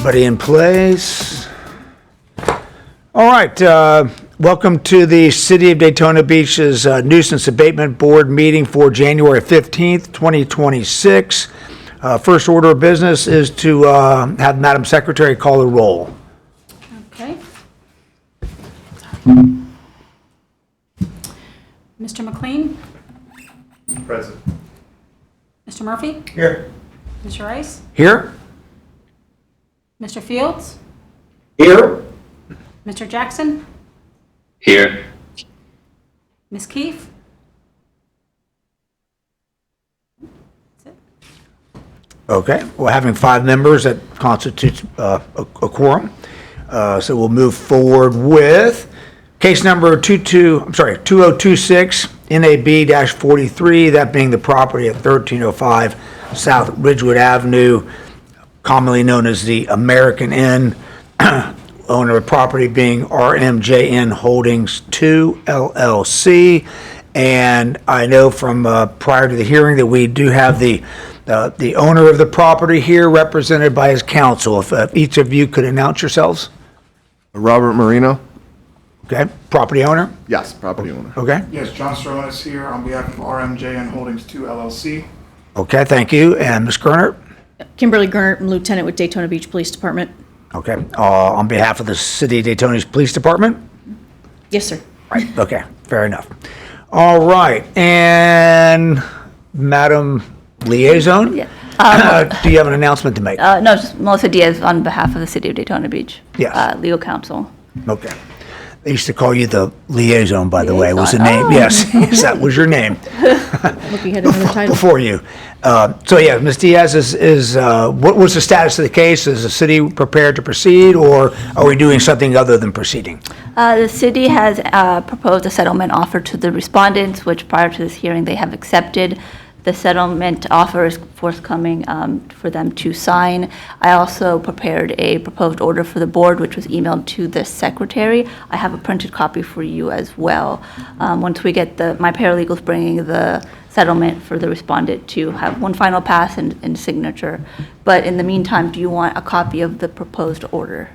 Everybody in place? All right, welcome to the City of Daytona Beach's Nuisance Abatement Board meeting for January 15th, 2026. First order of business is to have Madam Secretary call the roll. Okay. Mr. McLean? Present. Mr. Murphy? Here. Mr. Rice? Here? Mr. Fields? Here. Mr. Jackson? Here. Ms. Keefe? That's it. Okay, well, having 5 members, that constitutes a quorum. So we'll move forward with case number 2026 NAB-43, that being the property at 1305 South Ridgewood Avenue, commonly known as the American Inn, owner of the property being RMJN Holdings 2 LLC. And I know from prior to the hearing that we do have the owner of the property here represented by his counsel. If each of you could announce yourselves. Robert Marino? Okay, property owner? Yes, property owner. Okay, Yes, John Stromanis here on behalf of RMJN Holdings 2 LLC. okay, thank you. And Ms. Gernert? Kimberly Gernert, I'm Lieutenant with Daytona Beach Police Department. Okay, on behalf of the City of Daytona's Police Department? Yes, sir. Right, okay, fair enough. All right, and Madam Liaison? Yeah. Do you have an announcement to make? No, just Melissa Diaz on behalf of the City of Daytona Beach. Yes. Legal counsel. Okay. They used to call you the liaison, by the way, was the Liaison. name. Oh. Yes, yes, that was your name Look, you had another title. before you. So yeah, Ms. Diaz is what was the status of the case? Is the city prepared to proceed, or are we doing something other than proceeding? The city has proposed a settlement offer to the respondents, which prior to this hearing they have accepted. The settlement offer is forthcoming for them to sign. I also prepared a proposed order for the board, which was emailed to the secretary. I have a printed copy for you as well. Once we get my paralegals bringing the settlement for the respondent to have one final pass and signature. But in the meantime, do you want a copy of the proposed order?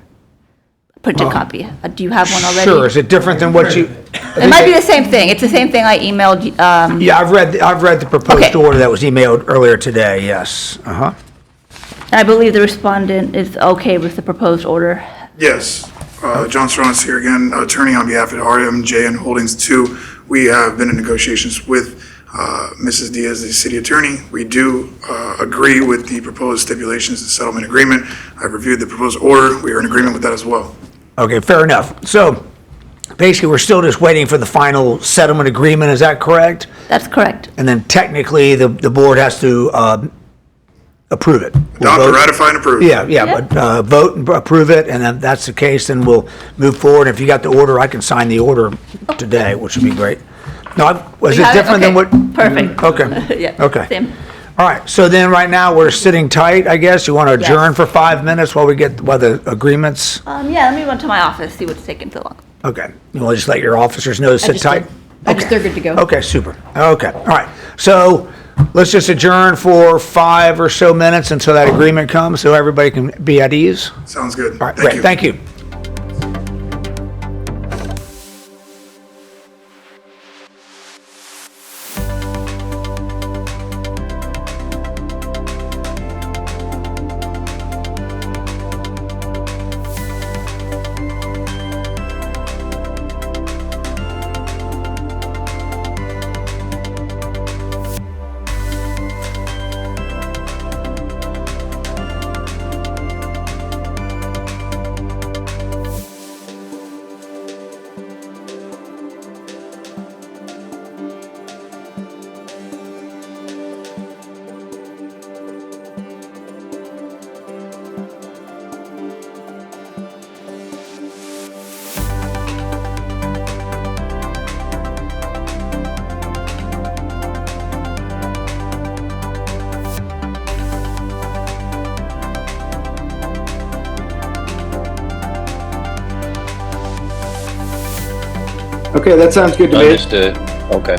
Printed copy. Do you have one already? Sure. Is it different than what you? It might be the same thing. It's the same thing I emailed. Yeah, I've read the proposed Okay. order that was emailed earlier today. Yes. Uh-huh. I believe the respondent is okay with the proposed order. Yes, John Stromanis here again, attorney on behalf of RMJN Holdings 2. We have been in negotiations with Mrs. Diaz, the city attorney. We do agree with the proposed stipulations and settlement agreement. I've reviewed the proposed order. We are in agreement with that as well. Okay, fair enough. So basically, we're still just waiting for the final settlement agreement. Is that correct? That's correct. And then technically, the board has to approve it. Adopt, ratify, and approve. Yeah, Yeah. but vote and approve it, and if that's the case, then we'll move forward. If you got the order, I can sign the order today, which would be great. No, was We it have different than Okay. what? Perfect. Okay. Yeah. Okay. Same. All right, so then right now, we're sitting tight, I guess. You want to adjourn for 5 minutes while the agreements? Yeah, let me run to my office, see what's taking so long. Okay. You want to just let your officers know to sit tight? They're good to go. Okay, super. Okay, all right. So let's just adjourn for 5 or so minutes until that agreement comes, so everybody can be at ease. Sounds good. All right, great, thank you. Okay, that sounds good to me. Understood. Okay.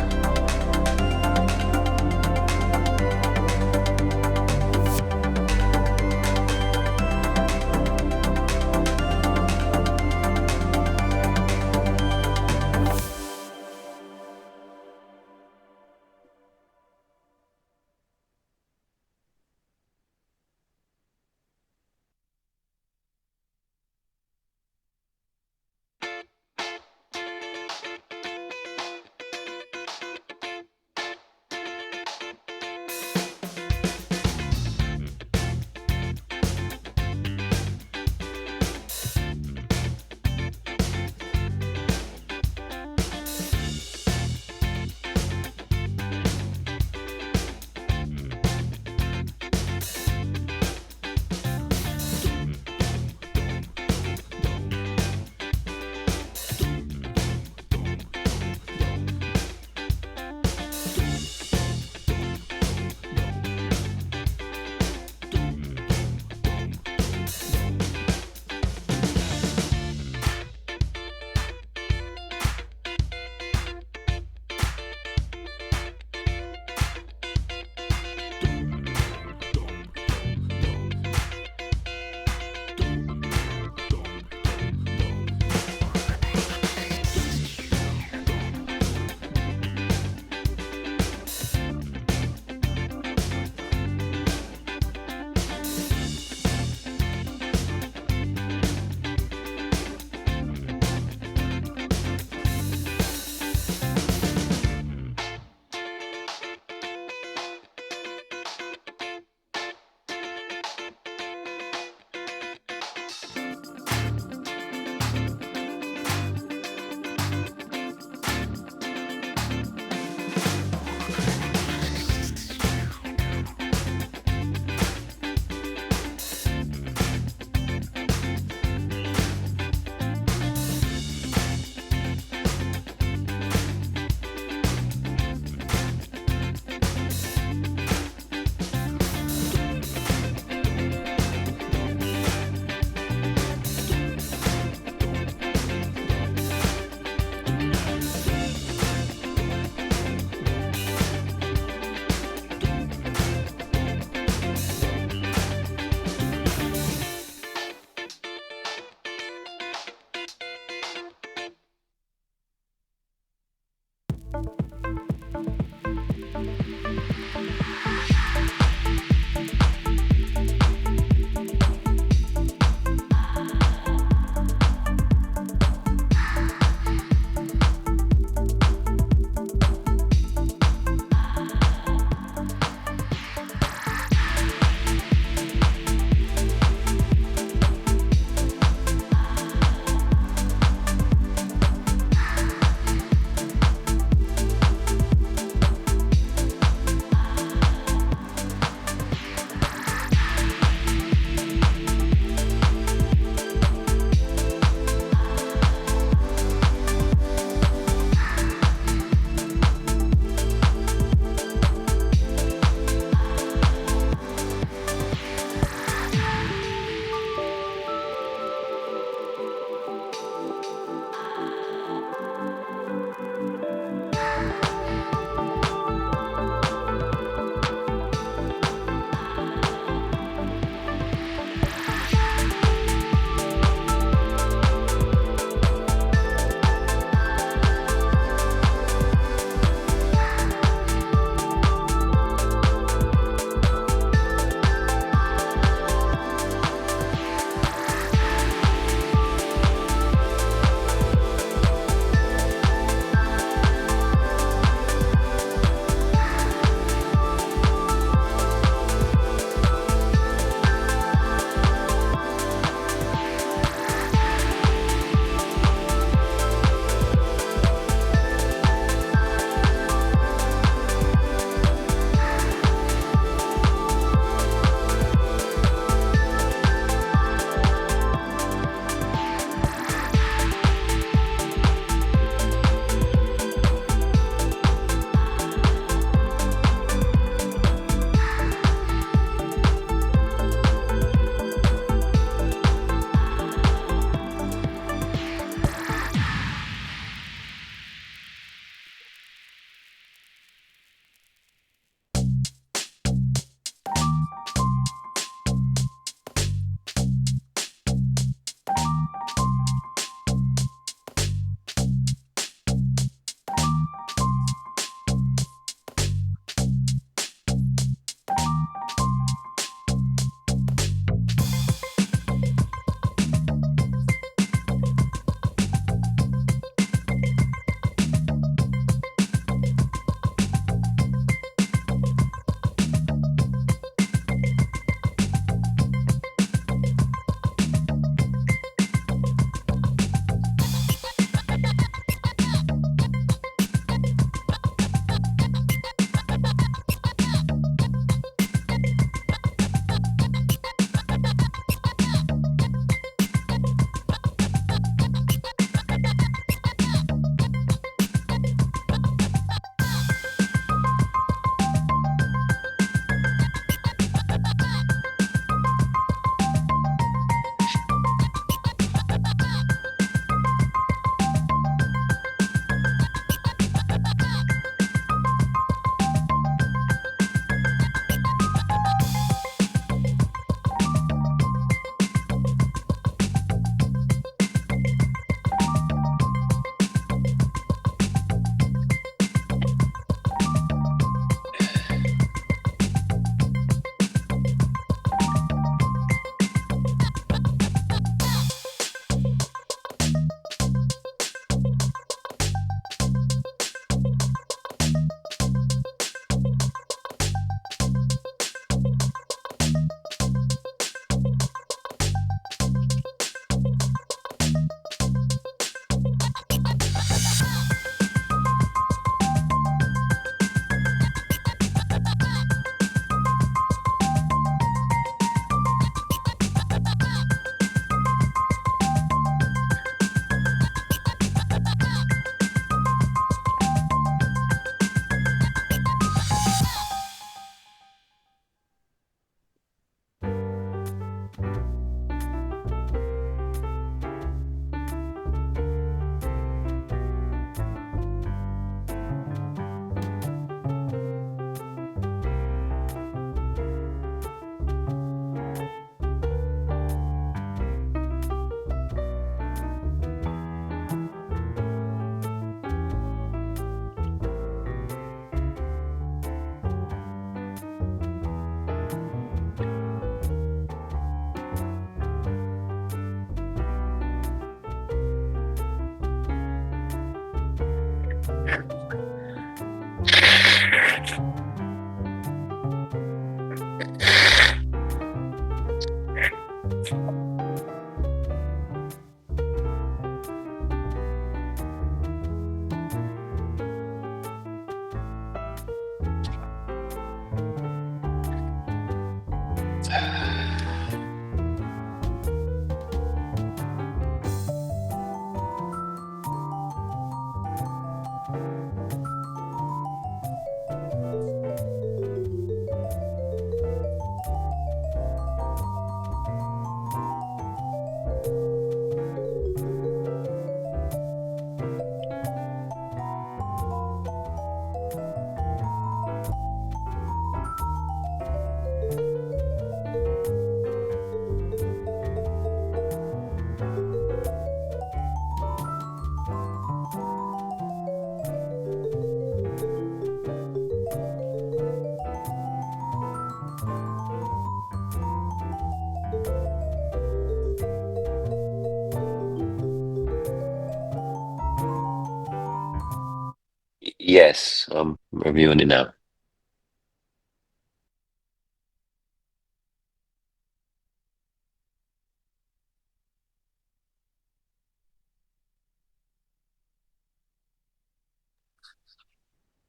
Yes, I'm reviewing it now.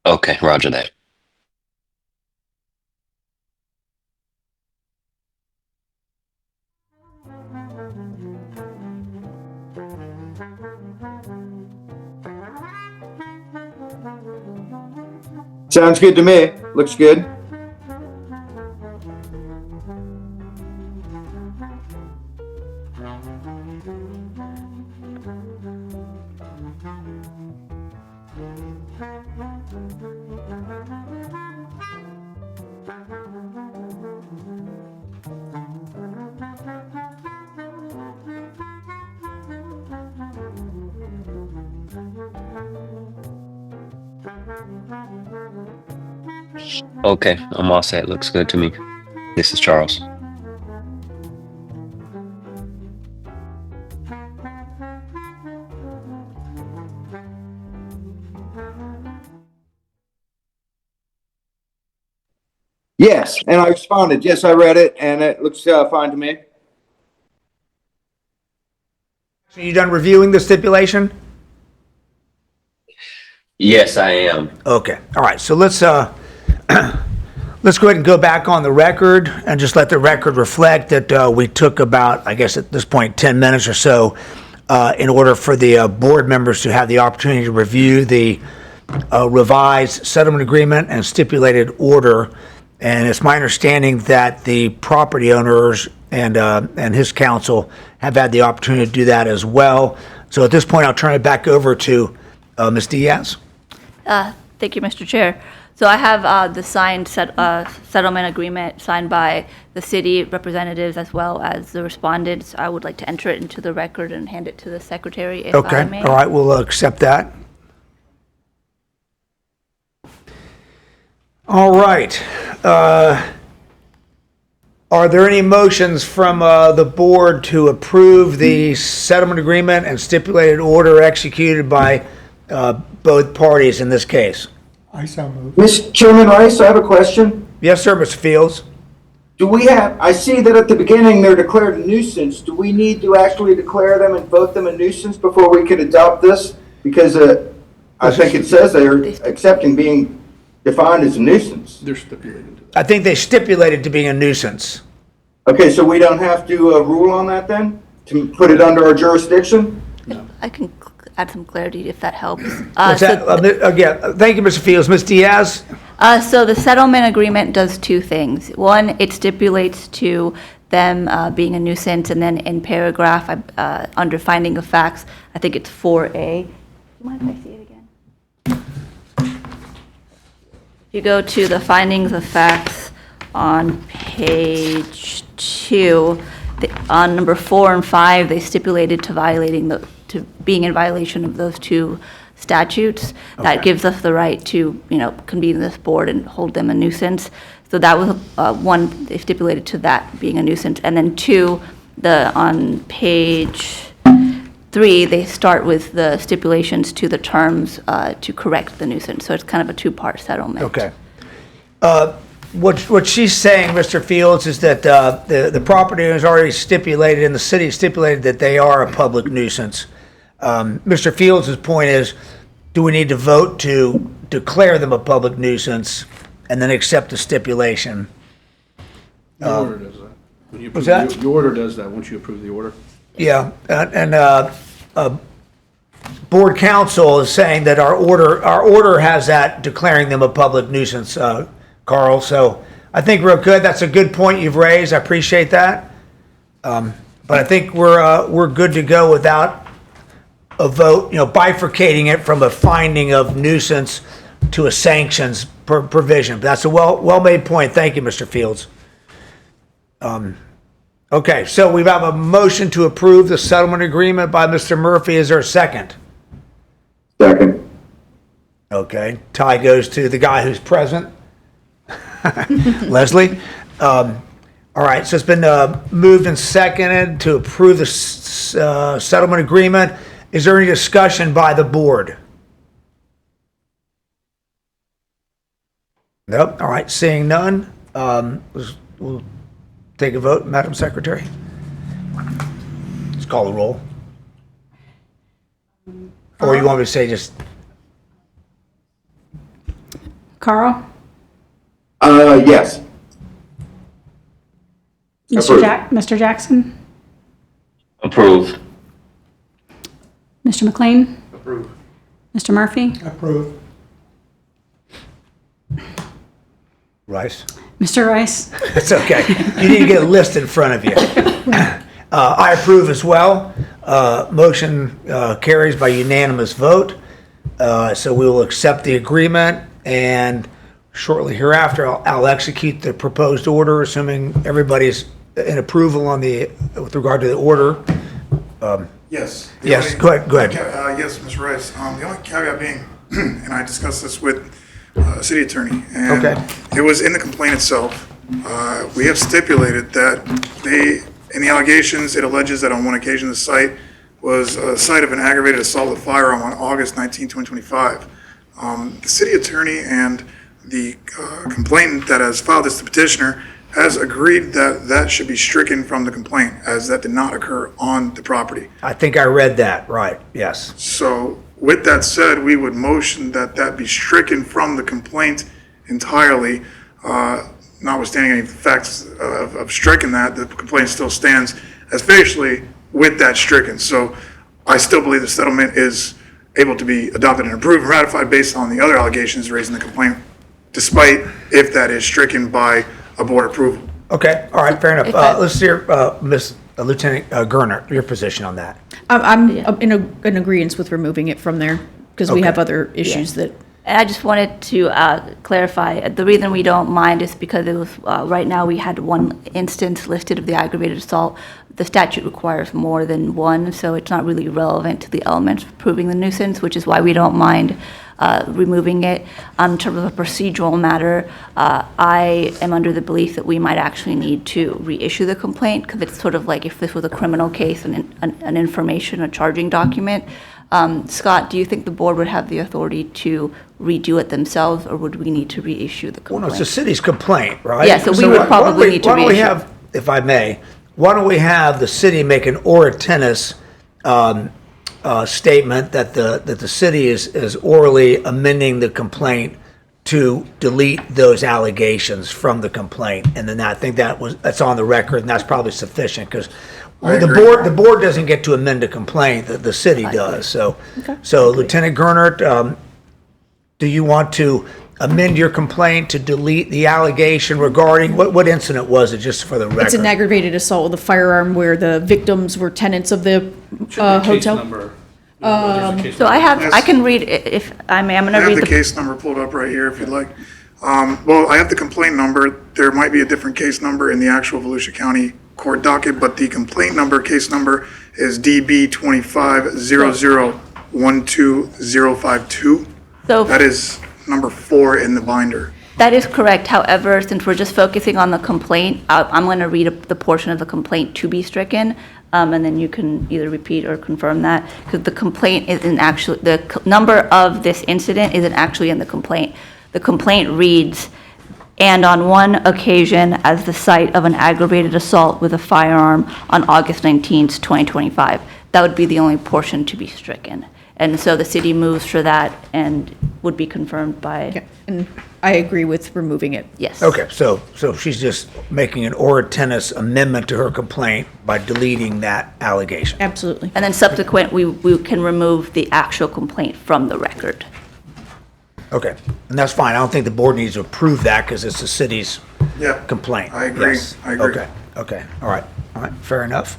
Okay, roger that. Sounds good to me. Looks good. Okay, I'm all set. Looks good to me. This is Charles. Yes, and I responded. Yes, I read it, and it looks fine to me. So you done reviewing the stipulation? Yes, I am. Okay, all right, so let's let's go ahead and go back on the record and just let the record reflect that we took about, I guess at this point, 10 minutes or so in order for the board members to have the opportunity to review the revised settlement agreement and stipulated order. And it's my understanding that the property owners and his counsel have had the opportunity to do that as well. So at this point, I'll turn it back over to Ms. Diaz. Thank you, Mr. Chair. So I have the signed settlement agreement signed by the city representatives as well as the respondents. I would like to enter it into the record and hand it to the secretary if I may. Okay, all right, we'll accept that. All right. Are there any motions from the board to approve the settlement agreement and stipulated order executed by both parties in this case? Mr. Chairman Rice, I have a question. Yes, sir, Mr. Fields. I see that at the beginning they're declared a nuisance. Do we need to actually declare them and vote them a nuisance before we could adopt this? Because I think it says they are accepting being defined as a nuisance. They're stipulated to that. I think they stipulated to being a nuisance. Okay, so we don't have to rule on that then? To put it under our jurisdiction? I can add some clarity if that helps. What's that? Again, thank you, Mr. Fields. Ms. Diaz? So the settlement agreement does two things. One, it stipulates to them being a nuisance, and then in paragraph, under finding of facts, I think it's 4A. Do you mind if I see it again? If you go to the findings of facts on page 2, on number 4 and 5, they stipulated to being in violation of those two statutes. That gives us the right to, convene this board and hold them a nuisance. So that was one, they stipulated to that being a nuisance. And then 2, on page 3, they start with the stipulations to the terms to correct the nuisance. So it's kind of a two-part settlement. Okay. What she's saying, Mr. Fields, is that the property owner has already stipulated, and the city stipulated that they are a public nuisance. Mr. Fields' point is, do we need to vote to declare them a public nuisance and then accept the stipulation? The order does that. When you approve that? The order does that once you approve the order. Yeah, and board counsel is saying that our order has that declaring them a public nuisance, Carl. So I think we're good. That's a good point you've raised. I appreciate that. But I think we're good to go without a vote, bifurcating it from a finding of nuisance to a sanctions provision. But that's a well-made point. Thank you, Mr. Fields. Okay, so we have a motion to approve the settlement agreement by Mr. Murphy. Is there a second? Second. Okay, tie goes to the guy who's present. Leslie? All right, so it's been moved and seconded to approve the settlement agreement. Is there any discussion by the board? Nope. All right, seeing none, we'll take a vote, Madam Secretary. Let's call the roll. Or you want me to say just, Carl? Yes. Approved. Mr. Jackson? Approve. Mr. McLean? Approve. Mr. Murphy? approve. Rice? Mr. Rice? It's okay. You need to get a list in front of you. I approve as well. Motion carries by unanimous vote. So we will accept the agreement, and shortly hereafter, I'll execute the proposed order, assuming everybody's in approval on with regard to the order. Yes. Yes, go ahead. Yes, Mr. Rice. The only caveat being, and I discussed this with city attorney, and Okay. it was in the complaint itself. We have stipulated that in the allegations, it alleges that on one occasion, the site was a site of an aggravated assault with firearm on August 19, 2025. The city attorney and the complainant that has filed this, the petitioner, has agreed that that should be stricken from the complaint, as that did not occur on the property. I think I read that, right, yes. So with that said, we would motion that that be stricken from the complaint entirely. Notwithstanding any facts of striking that, the complaint still stands as facially with that stricken. So I still believe the settlement is able to be adopted and approved and ratified based on the other allegations raised in the complaint, despite if that is stricken by a board approval. Okay, all right, fair enough. If I- Let's hear Lieutenant Gerner, your position on that. I'm in agreement with removing it from there, because we Okay. have other issues that, And I just wanted to clarify, the reason we don't mind is because it was, right now, we had one instance listed of the aggravated assault. The statute requires more than one, so it's not really relevant to the elements of proving the nuisance, which is why we don't mind removing it. In terms of a procedural matter, I am under the belief that we might actually need to reissue the complaint, because it's sort of like if this was a criminal case and an information, a charging document. Scott, do you think the board would have the authority to redo it themselves, or would we need to reissue the Well, no, complaint? it's the city's complaint, right? Yeah, so we would probably need to Why don't we reissue. have, if I may, why don't we have the city make an ora tennis statement that the city is orally amending the complaint to delete those allegations from the complaint, and then I think that's on the record, and that's probably sufficient, because I the agree. board doesn't get to amend a complaint, the city does, so Lieutenant Gernert, do you want to amend your complaint to delete the allegation regarding, what incident was it, just for the record? it's an aggravated assault with a firearm where the victims were tenants of the Should be a case hotel. number. There's a case So I number. have, I can read, if I may, I'm I going to have read the the, case number pulled up right here if you'd like. Well, I have the complaint number. There might be a different case number in the actual Volusia County court docket, but the complaint number, case number is DB 2500120052. so That is number 4 in the binder. that is correct. However, since we're just focusing on the complaint, I'm going to read the portion of the complaint to be stricken, and then you can either repeat or confirm that, because the complaint isn't actually, number of this incident isn't actually in the complaint. The complaint reads, "And on one occasion as the site of an aggravated assault with a firearm on August 19th, 2025. That would be the only portion to be stricken. And so the city moves for that and would be confirmed by, Yeah, and I agree with removing it. yes. Okay, so she's just making an ora tennis amendment to her complaint by deleting that allegation. Absolutely. And then subsequent, we can remove the actual complaint from the record. Okay, and that's fine. I don't think the board needs to approve that because it's the city's Yeah. complaint. I agree. Yes. I agree. Okay, all right, fair enough.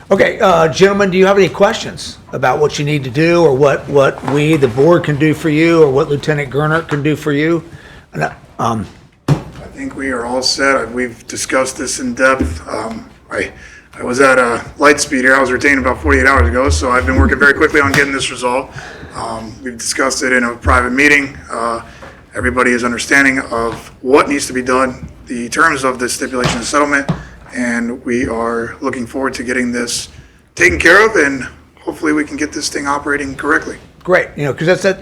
Okay, gentlemen, do you have any questions about what you need to do, or what we, the board, can do for you, or what Lieutenant Gernert can do for you? I think we are all set. We've discussed this in depth. I was at Lightspeed here. I was retained about 48 hours ago, so I've been working very quickly on getting this resolved. We've discussed it in a private meeting. Everybody is understanding of what needs to be done, the terms of the stipulation and settlement, and we are looking forward to getting this taken care of, and hopefully we can get this thing operating correctly. Great, because that's,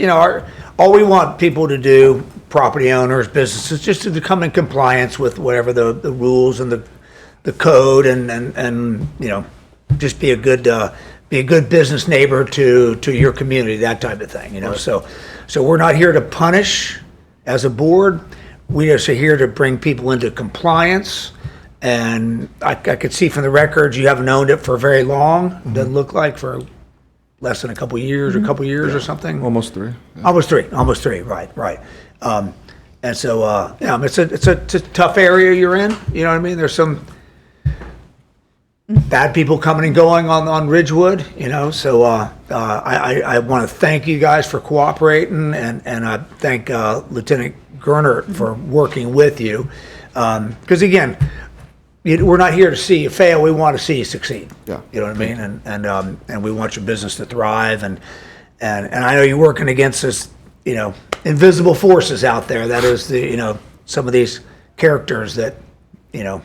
all we want people to do, property owners, businesses, just to come in compliance with whatever the rules and the code and, you know, just be a good business neighbor to your community, that type of thing, you know? So we're not here to punish as a board. We just are here to bring people into compliance. And I could see from the records, you haven't owned it for very long. Doesn't look like for less than a couple years or something. Almost 3. Almost three, right. And so, yeah, it's a tough area you're in, you know what I mean? There's some bad people coming and going on Ridgewood, you know, so I want to thank you guys for cooperating, and I thank Lieutenant Gernert for working with you. Because again, we're not here to see you fail, we want to see you succeed. Yeah. You know what I mean? And we want your business to thrive, and I know you're working against this, you know, invisible forces out there. That is you know, some of these characters that, you know,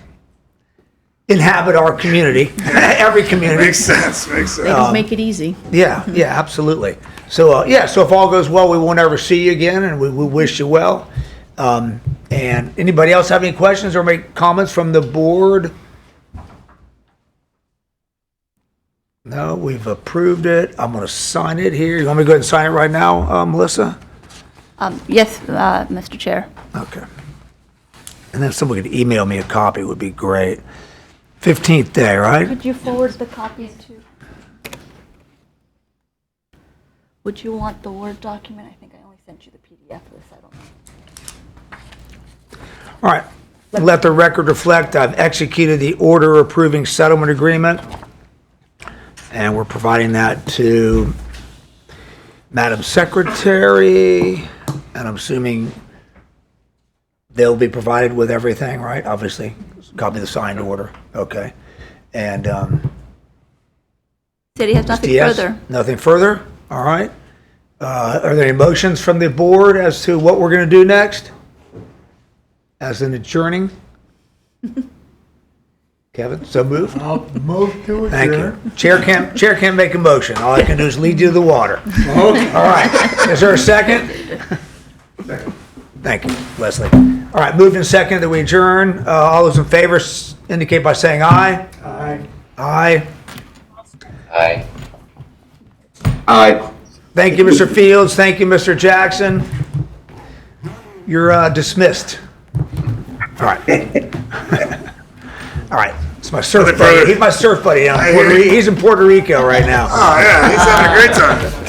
inhabit our community, every community. Makes sense. They just make it easy. Yeah, absolutely. So, so if all goes well, we won't ever see you again, and we wish you well. And anybody else have any questions or make comments from the board? No, we've approved it. I'm going to sign it here. You want me to go ahead and sign it right now, Melissa? Yes, Mr. Chair. Okay. And then if someone could email me a copy, would be great. 15th day, right? Could you forward the copies to? Would you want the Word document? I think I only sent you the PDF of the settlement. All right. Let the record reflect, I've executed the order approving settlement agreement, and we're providing that to Madam Secretary, and I'm assuming they'll be provided with everything, right? Obviously, copy of the signed order. Okay. And City has nothing yes? further. Nothing further? All right. Are there any motions from the board as to what we're going to do next? As in adjourning? Kevin, so move? I'll move to Thank adjourn. you. Chair can't make a motion. All I can do is lead you to the water. All right. Is there a second? Thank you, Leslie. All right, moved and seconded that we adjourn. All those in favor indicate by saying aye. Aye. Aye. Aye. Aye. Thank you, Mr. Fields. Thank you, Mr. Jackson. You're dismissed. All right. All right. It's my surf buddy. He's my surf buddy. He's in Puerto Rico right now. Oh, yeah, he's having a great time.